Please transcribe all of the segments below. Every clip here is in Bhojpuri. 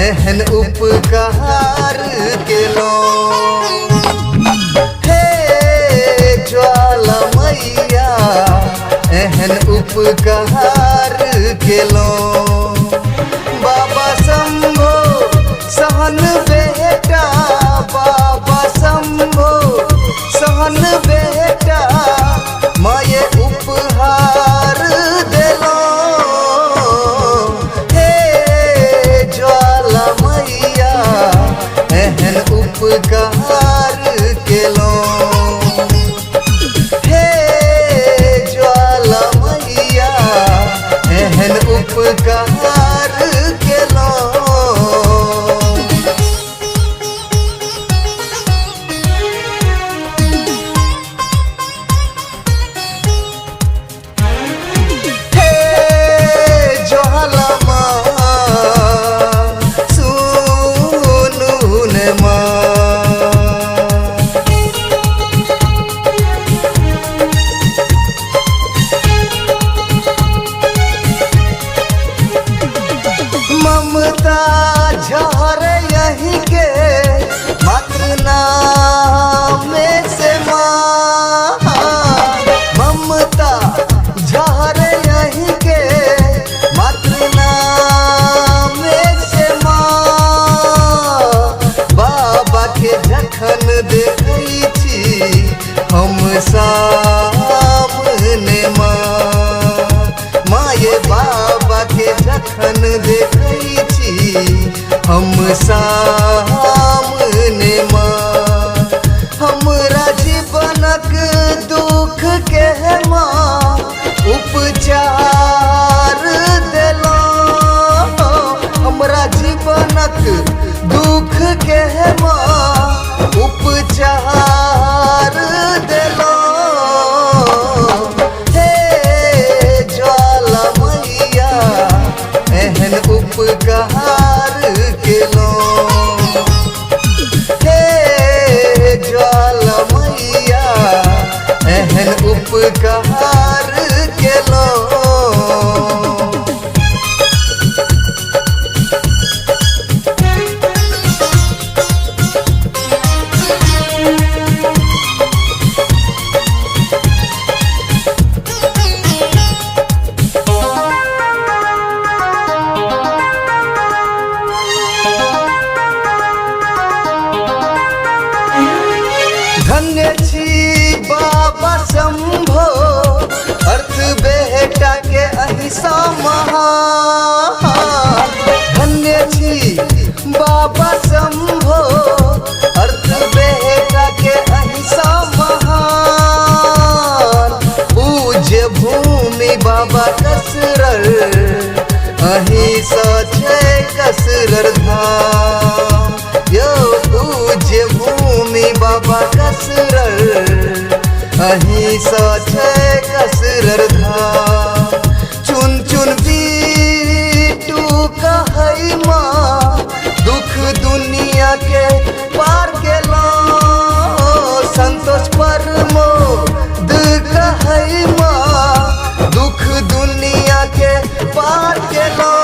एहन उपकार केलो। हे ज्वाला मैया एहन उपकार केलो। बाबा शंभो सहन बेटा, बाबा शंभो सहन बेटा माये उपहार देलो। हे ज्वाला मैया एहन उपकार केलो। हे ज्वाला मैया एहन उपकार केलो। ममता झर यहीं के मात्र नाम से माँ। ममता झर यहीं के मात्र नाम से माँ। बाबा के जखन देखै छी हम सामने माँ। माये बाबा के जखन देखै हम सामने माँ। हमरा जीवनक दुख के माँ उपचार देलो। हमरा जीवनक दुख के माँ उपचार देलो। हे ज्वाला मैया एहन उपकार केलो। हे ज्वाला मैया एहन उपकार केलो। धन्य छी बाबा शंभो अर्थ बेटा के अहिंसा महान। धन्य छी बाबा शंभो अर्थ बेटा के अहिंसा महान। पूज्य भूमि बाबा कसरर अहिंसा छै कसरर धाम। यो पूज्य भूमि बाबा कसरर अहिंसा छै कसरर धाम। चुन चुन बीटू कहै माँ दुख दुनिया के पार केलो। संतोष प्रमोद कहै माँ दुख दुनिया के पार केलो।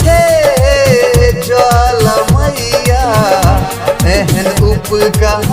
हे ज्वाला मैया एहन उपकार